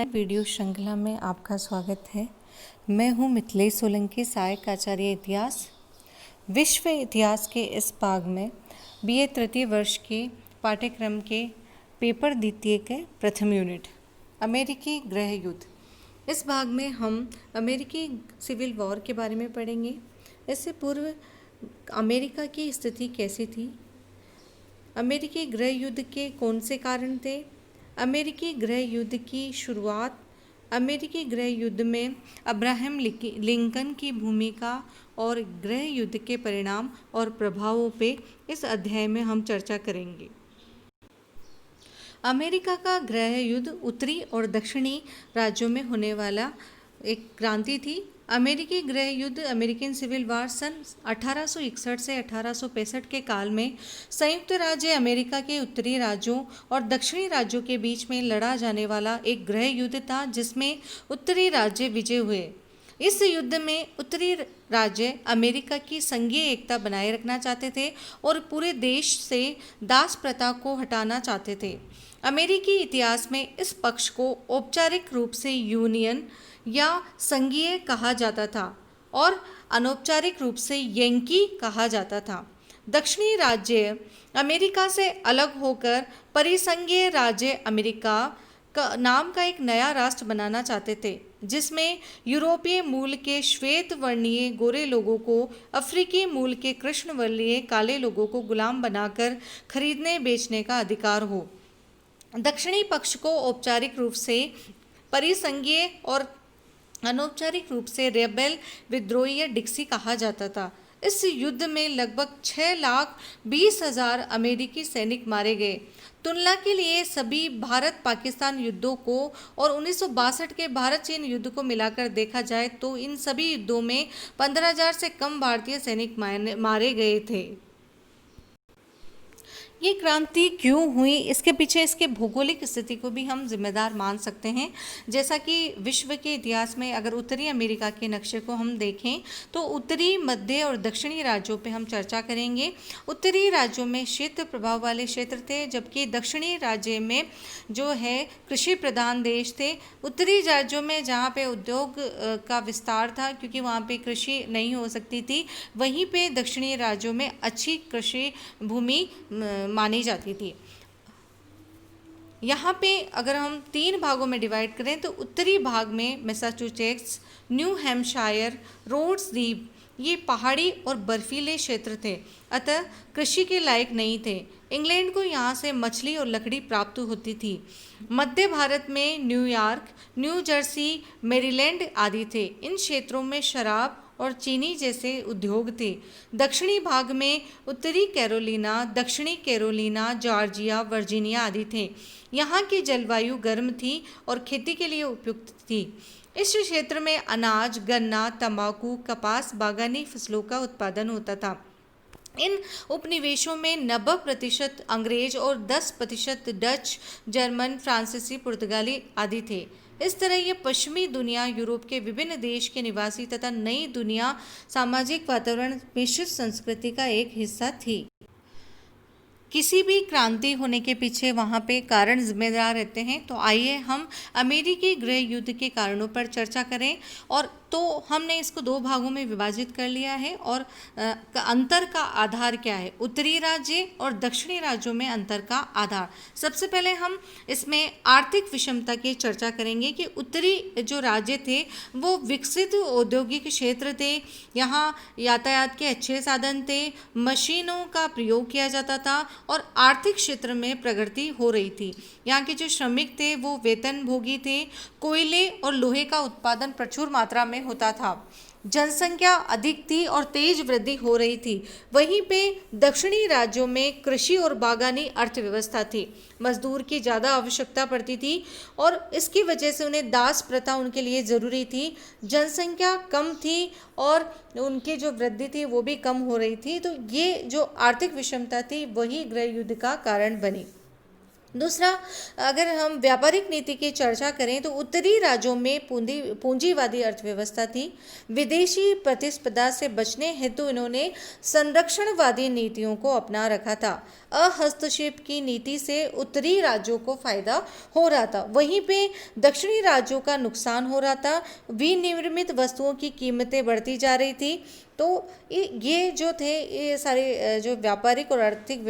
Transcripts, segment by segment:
Video श्रृंखला में आपका स्वागत है। मैं हूं मिथिलेश सोलंकी, सहायक आचार्य इतिहास। विश्व इतिहास के इस भाग में बीए तृतीय वर्ष के पाठ्यक्रम के पेपर द्वितीय के प्रथम यूनिट अमेरिकी गृह युद्ध। इस भाग में हम अमेरिकी सिविल वॉर के बारे में पढ़ेंगे। इससे पूर्व अमेरिका की स्थिति कैसी थी, अमेरिकी गृह युद्ध के कौन से कारण थे, अमेरिकी गृह युद्ध की शुरुआत, अमेरिकी गृह युद्ध में अब्राहम लिंकन की भूमिका और गृह युद्ध के परिणाम और प्रभावों पे इस अध्याय में हम चर्चा करेंगे। अमेरिका का गृह युद्ध उत्तरी और दक्षिणी राज्यों में होने वाला एक क्रांति थी। अमेरिकी गृह युद्ध अमेरिकन सिविल वार सन 1861 से 1865 के काल में संयुक्त राज्य अमेरिका के उत्तरी राज्यों और दक्षिणी राज्यों के बीच में लड़ा जाने वाला एक गृह युद्ध था, जिसमें उत्तरी राज्य विजय हुए। इस युद्ध में उत्तरी राज्य अमेरिका की संघीय एकता बनाए रखना चाहते थे और पूरे देश से दास प्रथा को हटाना चाहते थे। अमेरिकी इतिहास में इस पक्ष को औपचारिक रूप से यूनियन या संघीय कहा जाता था और अनौपचारिक रूप से यंकी कहा जाता था। दक्षिणी राज्य अमेरिका से अलग होकर परिसंघीय राज्य अमेरिका का नाम का एक नया राष्ट्र बनाना चाहते थे, जिसमें यूरोपीय मूल के श्वेत वर्णीय गोरे लोगों को अफ्रीकी मूल के कृष्ण वर्णीय काले लोगों को गुलाम बनाकर खरीदने बेचने का अधिकार हो। दक्षिणी पक्ष को औपचारिक रूप से परिसंघीय और अनौपचारिक रूप से रेबेल विद्रोही या डिक्सी कहा जाता था। इस युद्ध में लगभग 6,20,000 अमेरिकी सैनिक मारे गए। तुलना के लिए सभी भारत पाकिस्तान युद्धों को और 1962 के भारत चीन युद्ध को मिलाकर देखा जाए तो इन सभी युद्धों में 15,000 से कम भारतीय सैनिक मारे गए थे। ये क्रांति क्यों हुई, इसके पीछे इसके भौगोलिक स्थिति को भी हम जिम्मेदार मान सकते हैं। जैसा कि विश्व के इतिहास में अगर उत्तरी अमेरिका के नक्शे को हम देखें तो उत्तरी, मध्य और दक्षिणी राज्यों पे हम चर्चा करेंगे। उत्तरी राज्यों में क्षेत्र प्रभाव वाले क्षेत्र थे, जबकि दक्षिणी राज्य में जो है कृषि प्रधान देश थे। उत्तरी राज्यों में जहाँ पे उद्योग का विस्तार था, क्योंकि वहाँ पे कृषि नहीं हो सकती थी, वहीं पे दक्षिणी राज्यों में अच्छी कृषि भूमि मानी जाती थी। यहाँ पे अगर हम 3 भागों में डिवाइड करें तो उत्तरी भाग में मैसाचुसेट्स, न्यू हैम्पशायर, रोड्स द्वीप ये पहाड़ी और बर्फीले क्षेत्र थे, अतः कृषि के लायक नहीं थे। इंग्लैंड को यहाँ से मछली और लकड़ी प्राप्त होती थी। मध्य भारत में न्यूयॉर्क, न्यू जर्सी, मैरीलैंड आदि थे। इन क्षेत्रों में शराब और चीनी जैसे उद्योग थे। दक्षिणी भाग में उत्तरी कैरोलिना, दक्षिणी कैरोलिना, जॉर्जिया, वर्जीनिया आदि थे। यहाँ की जलवायु गर्म थी और खेती के लिए उपयुक्त थी। इस क्षेत्र में अनाज, गन्ना, तंबाकू, कपास, बागानी फसलों का उत्पादन होता था। इन उपनिवेशों में 90% अंग्रेज और 10% डच, जर्मन, फ्रांसीसी, पुर्तगाली आदि थे। इस तरह ये पश्चिमी दुनिया यूरोप के विभिन्न देश के निवासी तथा नई दुनिया सामाजिक वातावरण मिश्रित संस्कृति का एक हिस्सा थी। किसी भी क्रांति होने के पीछे वहाँ पे कारण जिम्मेदार रहते हैं। तो आइए हम अमेरिकी गृह युद्ध के कारणों पर चर्चा करें। और तो हमने इसको 2 भागों में विभाजित कर लिया है और अंतर का आधार क्या है, उत्तरी राज्य और दक्षिणी राज्यों में अंतर का आधार। सबसे पहले हम इसमें आर्थिक विषमता की चर्चा करेंगे कि उत्तरी जो राज्य थे वो विकसित औद्योगिक क्षेत्र थे, यहाँ यातायात के अच्छे साधन थे, मशीनों का प्रयोग किया जाता था और आर्थिक क्षेत्र में प्रगति हो रही थी। यहाँ के जो श्रमिक थे वो वेतनभोगी थे। कोयले और लोहे का उत्पादन प्रचुर मात्रा में होता था। जनसंख्या अधिक थी और तेज वृद्धि हो रही थी। वहीं पे दक्षिणी राज्यों में कृषि और बागानी अर्थव्यवस्था थी। मजदूर की ज़्यादा आवश्यकता पड़ती थी और इसकी वजह से उन्हें दास प्रथा उनके लिए ज़रूरी थी। जनसंख्या कम थी और उनकी जो वृद्धि थी वो भी कम हो रही थी। तो ये जो आर्थिक विषमता थी वही गृह युद्ध का कारण बनी। दूसरा, अगर हम व्यापारिक नीति की चर्चा करें तो उत्तरी राज्यों में पूंजीवादी अर्थव्यवस्था थी। विदेशी प्रतिस्पर्धा से बचने हेतु इन्होंने संरक्षणवादी नीतियों को अपना रखा था। हस्तक्षेप की नीति से उत्तरी राज्यों को फायदा हो रहा था, वहीं पे दक्षिणी राज्यों का नुकसान हो रहा था। विनिर्मित वस्तुओं की कीमतें बढ़ती जा रही थी। तो ये जो थे, ये सारे जो व्यापारिक और आर्थिक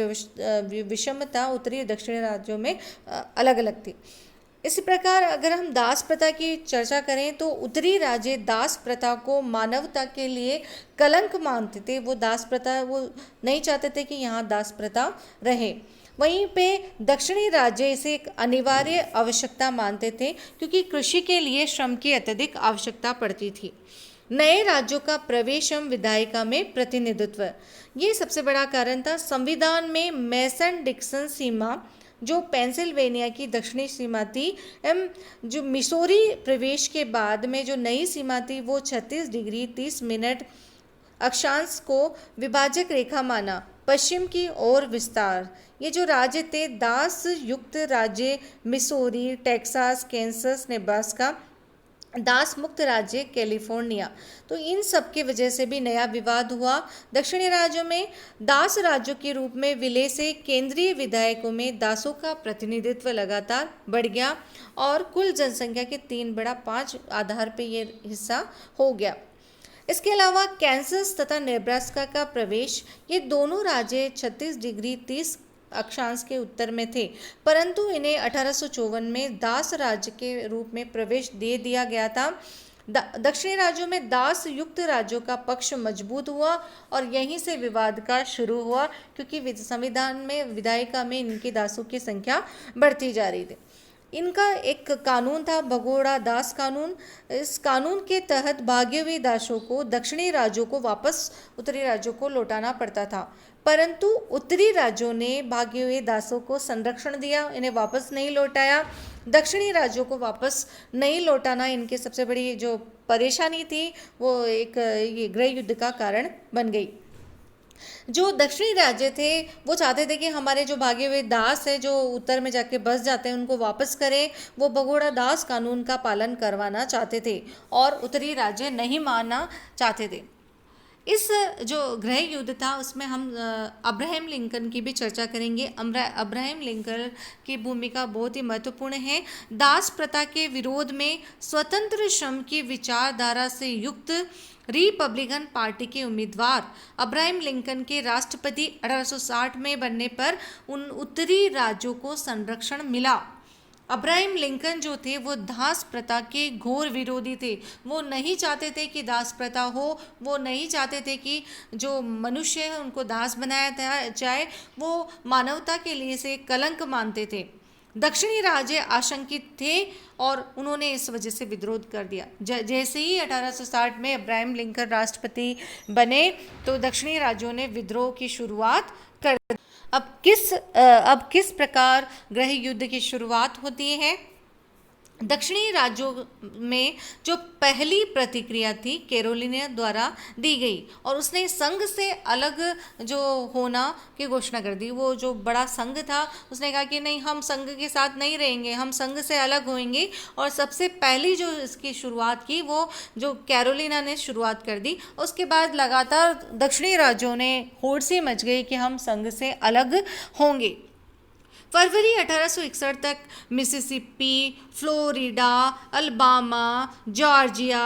विषमता उत्तरी और दक्षिणी राज्यों में अलग अलग थी। इसी प्रकार अगर हम दास प्रथा की चर्चा करें तो उत्तरी राज्य दास प्रथा को मानवता के लिए कलंक मानते थे। वो दास प्रथा, वो नहीं चाहते थे कि यहाँ दास प्रथा रहे। वहीं पे दक्षिणी राज्य इसे एक अनिवार्य आवश्यकता मानते थे, क्योंकि कृषि के लिए श्रम की अत्यधिक आवश्यकता पड़ती थी। नए राज्यों का प्रवेश एवं विधायिका में प्रतिनिधित्व, ये सबसे बड़ा कारण था। संविधान में मेसन डिक्सन सीमा, जो पेंसिल्वेनिया की दक्षिणी सीमा थी, एवं जो मिसौरी प्रवेश के बाद में जो नई सीमा थी वो 36 डिग्री 30 मिनट अक्षांश को विभाजक रेखा माना। पश्चिम की ओर विस्तार, ये जो राज्य थे दास युक्त राज्य मिसौरी, टेक्सास, कैंसस, नेब्रास्का, दास मुक्त राज्य कैलिफोर्निया। तो इन सब की वजह से भी नया विवाद हुआ। दक्षिणी राज्यों में दास राज्यों के रूप में विलय से केंद्रीय विधायकों में दासों का प्रतिनिधित्व लगातार बढ़ गया और कुल जनसंख्या के 3/5 आधार पे ये हिस्सा हो गया। इसके अलावा कैंसस तथा नेब्रास्का का प्रवेश, ये दोनों राज्य 36 डिग्री 30 अक्षांश के उत्तर में थे, परंतु इन्हें 1854 में दास राज्य के रूप में प्रवेश दे दिया गया था। दक्षिणी राज्यों में दास युक्त राज्यों का पक्ष मजबूत हुआ और यहीं से विवाद का शुरू हुआ, क्योंकि संविधान में विधायिका में इनके दासों की संख्या बढ़ती जा रही थी। इनका एक कानून था, भगोड़ा दास कानून। इस कानून के तहत भागे हुए दासों को दक्षिणी राज्यों को वापस उत्तरी राज्यों को लौटाना पड़ता था, परंतु उत्तरी राज्यों ने भागे हुए दासों को संरक्षण दिया, इन्हें वापस नहीं लौटाया। दक्षिणी राज्यों को वापस नहीं लौटाना इनकी सबसे बड़ी जो परेशानी थी, वो एक ये गृह युद्ध का कारण बन गई। जो दक्षिणी राज्य थे वो चाहते थे कि हमारे जो भागे हुए दास है जो उत्तर में जाके बस जाते हैं उनको वापस करें। वो भगोड़ा दास कानून का पालन करवाना चाहते थे और उत्तरी राज्य नहीं मानना चाहते थे। इस जो गृह युद्ध था उसमें हम अब्राहम लिंकन की भी चर्चा करेंगे। अब्राहम लिंकन की भूमिका बहुत ही महत्वपूर्ण है। दास प्रथा के विरोध में स्वतंत्र श्रम की विचारधारा से युक्त रिपब्लिकन पार्टी के उम्मीदवार अब्राहम लिंकन के राष्ट्रपति 1860 में बनने पर उन उत्तरी राज्यों को संरक्षण मिला। अब्राहम लिंकन जो थे वो दास प्रथा के घोर विरोधी थे। वो नहीं चाहते थे कि दास प्रथा हो, वो नहीं चाहते थे कि जो मनुष्य है उनको दास बनाया जाए, वो मानवता के लिए से कलंक मानते थे। दक्षिणी राज्य आशंकित थे और उन्होंने इस वजह से विद्रोह कर दिया। जैसे ही 1860 में अब्राहम लिंकन राष्ट्रपति बने तो दक्षिणी राज्यों ने विद्रोह की शुरुआत कर दी। अब किस प्रकार गृह युद्ध की शुरुआत होती है? दक्षिणी राज्यों में जो पहली प्रतिक्रिया थी कैरोलिना द्वारा दी गई और उसने संघ से अलग जो होना की घोषणा कर दी। वो जो बड़ा संघ था उसने कहा कि नहीं, हम संघ के साथ नहीं रहेंगे, हम संघ से अलग होंगे। और सबसे पहली जो इसकी शुरुआत की वो जो कैरोलिना ने शुरुआत कर दी। उसके बाद लगातार दक्षिणी राज्यों ने होड़ सी मच गई कि हम संघ से अलग होंगे। फरवरी 1861 तक Mississippi, Florida, Alabama, Georgia,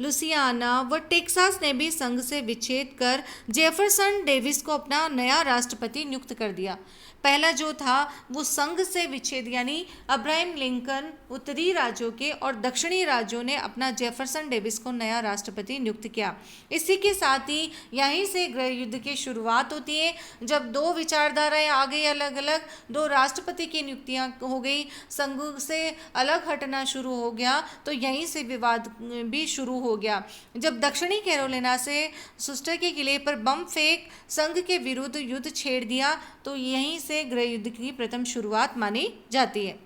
Louisiana व टेक्सास ने भी संघ से विच्छेद कर जेफरसन डेविस को अपना नया राष्ट्रपति नियुक्त कर दिया। पहला जो था वो संघ से विच्छेद, यानी अब्राहम लिंकन उत्तरी राज्यों के और दक्षिणी राज्यों ने अपना जेफरसन डेविस को नया राष्ट्रपति नियुक्त किया। इसी के साथ ही यहीं से गृह युद्ध की शुरुआत होती है। जब दो विचारधाराएं आ गई अलग अलग, दो राष्ट्रपति की नियुक्तियां हो गई, संघ से अलग हटना शुरू हो गया, तो यहीं से विवाद भी शुरू हो गया। जब दक्षिणी कैरोलिना से सुस्टर के किले पर बम फेंक संघ के विरुद्ध युद्ध छेड़ दिया, तो यहीं से गृह युद्ध की प्रथम शुरुआत मानी जाती है।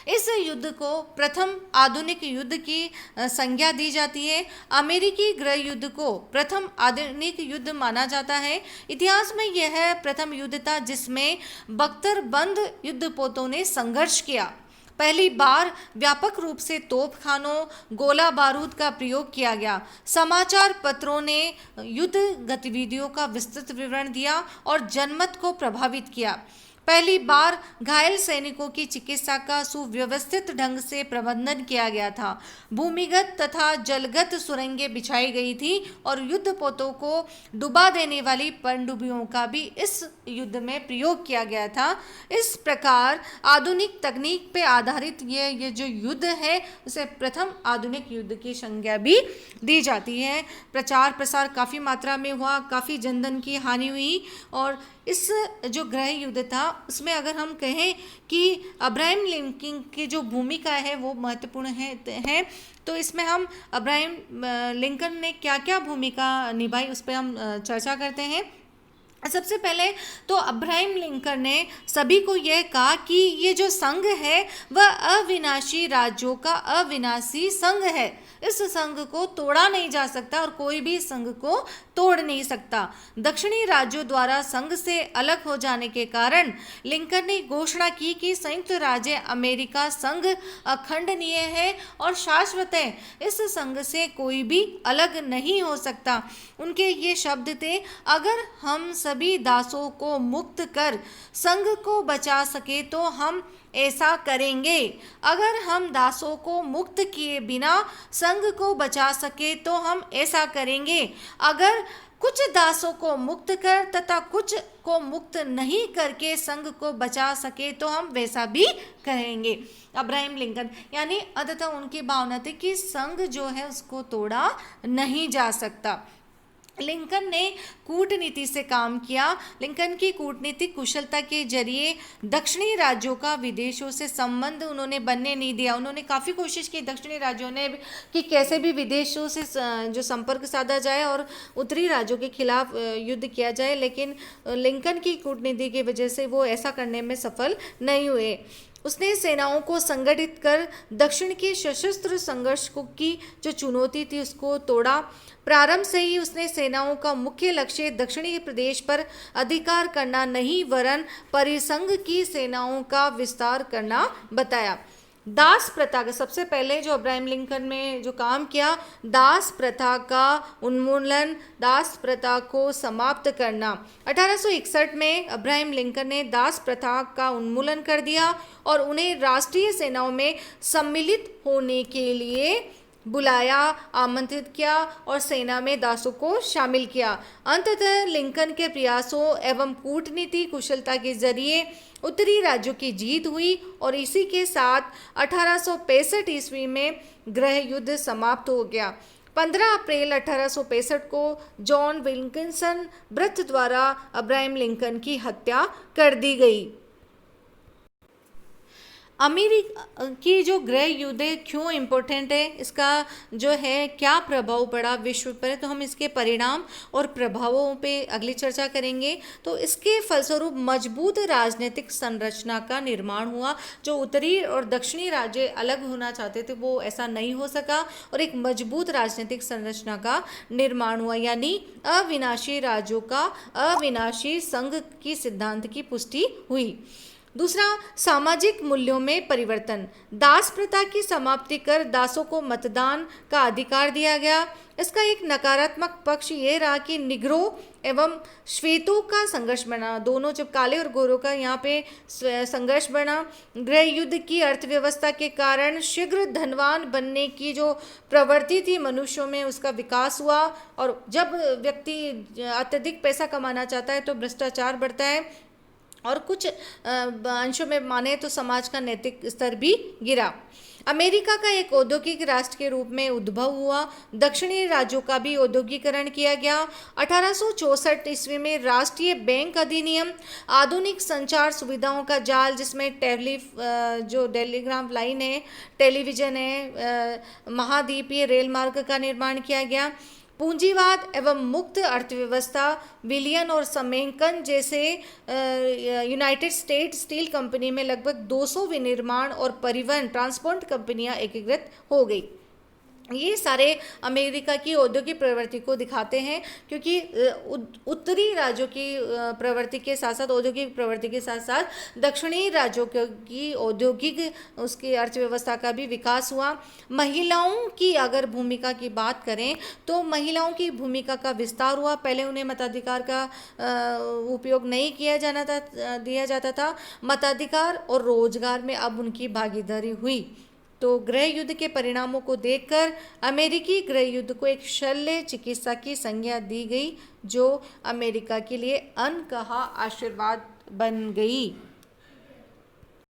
इस युद्ध को प्रथम आधुनिक युद्ध की संज्ञा दी जाती है। अमेरिकी गृह युद्ध को प्रथम आधुनिक युद्ध माना जाता है। इतिहास में यह प्रथम युद्ध था जिसमें बख्तरबंद युद्धपोतों ने संघर्ष किया। पहली बार व्यापक रूप से तोपखानों, गोला बारूद का प्रयोग किया गया। समाचार पत्रों ने युद्ध गतिविधियों का विस्तृत विवरण दिया और जनमत को प्रभावित किया। पहली बार घायल सैनिकों की चिकित्सा का सुव्यवस्थित ढंग से प्रबंधन किया गया था। भूमिगत तथा जलगत सुरंगें बिछाई गई थी और युद्धपोतों को डुबा देने वाली पनडुब्बियों का भी इस युद्ध में प्रयोग किया गया था। इस प्रकार आधुनिक तकनीक पे आधारित ये जो युद्ध है उसे प्रथम आधुनिक युद्ध की संज्ञा भी दी जाती है। प्रचार प्रसार काफ़ी मात्रा में हुआ, काफ़ी जनधन की हानि हुई और इस जो गृह युद्ध था उसमें अगर हम कहें कि अब्राहम लिंकन की जो भूमिका है वो महत्वपूर्ण है तो इसमें हम अब्राहम लिंकन ने क्या क्या भूमिका निभाई उस पर हम चर्चा करते हैं। सबसे पहले तो अब्राहम लिंकन ने सभी को यह कहा कि ये जो संघ है वह अविनाशी राज्यों का अविनाशी संघ है। इस संघ को तोड़ा नहीं जा सकता और कोई भी संघ को तोड़ नहीं सकता। दक्षिणी राज्यों द्वारा संघ से अलग हो जाने के कारण लिंकन ने घोषणा की कि संयुक्त राज्य अमेरिका संघ अखंडनीय है और शाश्वत है। इस संघ से कोई भी अलग नहीं हो सकता। उनके ये शब्द थे, अगर हम सभी दासों को मुक्त कर संघ को बचा सके तो हम ऐसा करेंगे। अगर हम दासों को मुक्त किए बिना संघ को बचा सके तो हम ऐसा करेंगे। अगर कुछ दासों को मुक्त कर तथा कुछ को मुक्त नहीं करके संघ को बचा सके तो हम वैसा भी करेंगे। अब्राहम लिंकन यानी अंततः उनकी भावना थी कि संघ जो है उसको तोड़ा नहीं जा सकता। लिंकन ने कूटनीति से काम किया। लिंकन की कूटनीतिक कुशलता के जरिए दक्षिणी राज्यों का विदेशों से संबंध उन्होंने बनने नहीं दिया। उन्होंने काफ़ी कोशिश की दक्षिणी राज्यों ने कि कैसे भी विदेशों से जो संपर्क साधा जाए और उत्तरी राज्यों के खिलाफ युद्ध किया जाए, लेकिन लिंकन की कूटनीति की वजह से वो ऐसा करने में सफल नहीं हुए। उसने सेनाओं को संगठित कर दक्षिण के सशस्त्र संघर्ष की जो चुनौती थी उसको तोड़ा। प्रारंभ से ही उसने सेनाओं का मुख्य लक्ष्य दक्षिणी प्रदेश पर अधिकार करना नहीं वरन परिसंघ की सेनाओं का विस्तार करना बताया। दास प्रथा का सबसे पहले जो अब्राहम लिंकन में जो काम किया, दास प्रथा का उन्मूलन, दास प्रथा को समाप्त करना। 1861 में अब्राहम लिंकन ने दास प्रथा का उन्मूलन कर दिया और उन्हें राष्ट्रीय सेनाओं में सम्मिलित होने के लिए बुलाया, आमंत्रित किया और सेना में दासों को शामिल किया। अंततः लिंकन के प्रयासों एवं कूटनीति कुशलता के जरिए उत्तरी राज्यों की जीत हुई और इसी के साथ 1865 ईस्वी में गृह युद्ध समाप्त हो गया। 15 अप्रैल 1865 को जॉन विल्किंसन ब्रथ द्वारा अब्राहम लिंकन की हत्या कर दी गई। अमेरिका की जो गृह युद्ध है क्यों इम्पोर्टेंट है, इसका जो है क्या प्रभाव पड़ा विश्व पर, तो हम इसके परिणाम और प्रभावों पे अगली चर्चा करेंगे। तो इसके फलस्वरूप मजबूत राजनीतिक संरचना का निर्माण हुआ। जो उत्तरी और दक्षिणी राज्य अलग होना चाहते थे वो ऐसा नहीं हो सका और एक मजबूत राजनीतिक संरचना का निर्माण हुआ, यानी अविनाशी राज्यों का अविनाशी संघ की सिद्धांत की पुष्टि हुई। दूसरा, सामाजिक मूल्यों में परिवर्तन। दास प्रथा की समाप्ति कर दासों को मतदान का अधिकार दिया गया। इसका एक नकारात्मक पक्ष ये रहा कि निग्रो एवं श्वेतों का संघर्ष बना। दोनों जब काले और गोरों का यहाँ पे संघर्ष बना। गृह युद्ध की अर्थव्यवस्था के कारण शीघ्र धनवान बनने की जो प्रवृत्ति थी मनुष्यों में उसका विकास हुआ और जब व्यक्ति अत्यधिक पैसा कमाना चाहता है तो भ्रष्टाचार बढ़ता है और कुछ अंशों में माने तो समाज का नैतिक स्तर भी गिरा। अमेरिका का एक औद्योगिक राष्ट्र के रूप में उद्भव हुआ। दक्षिणी राज्यों का भी औद्योगिकरण किया गया। 1864 ईस्वी में राष्ट्रीय बैंक अधिनियम, आधुनिक संचार सुविधाओं का जाल जिसमें जो टेलीग्राफ लाइन है, टेलीविज़न है, महाद्वीपीय रेल मार्ग का निर्माण किया गया। पूंजीवाद एवं मुक्त अर्थव्यवस्था, विलयन और समेकन जैसे यूनाइटेड स्टेट्स स्टील कंपनी में लगभग 200 विनिर्माण और परिवहन ट्रांसपोर्ट कंपनियां एकीकृत हो गई। ये सारे अमेरिका की औद्योगिक प्रवृत्ति को दिखाते हैं, क्योंकि उत्तरी राज्यों की प्रवृत्ति के साथ साथ औद्योगिक प्रवृत्ति के साथ साथ दक्षिणी राज्यों की औद्योगिक उसकी अर्थव्यवस्था का भी विकास हुआ। महिलाओं की अगर भूमिका की बात करें तो महिलाओं की भूमिका का विस्तार हुआ। पहले उन्हें मताधिकार का उपयोग नहीं दिया जाता था। मताधिकार और रोजगार में अब उनकी भागीदारी हुई। तो गृह युद्ध के परिणामों को देखकर अमेरिकी गृह युद्ध को एक शल्य चिकित्सा की संज्ञा दी गई, जो अमेरिका के लिए अनकहा आशीर्वाद बन गई।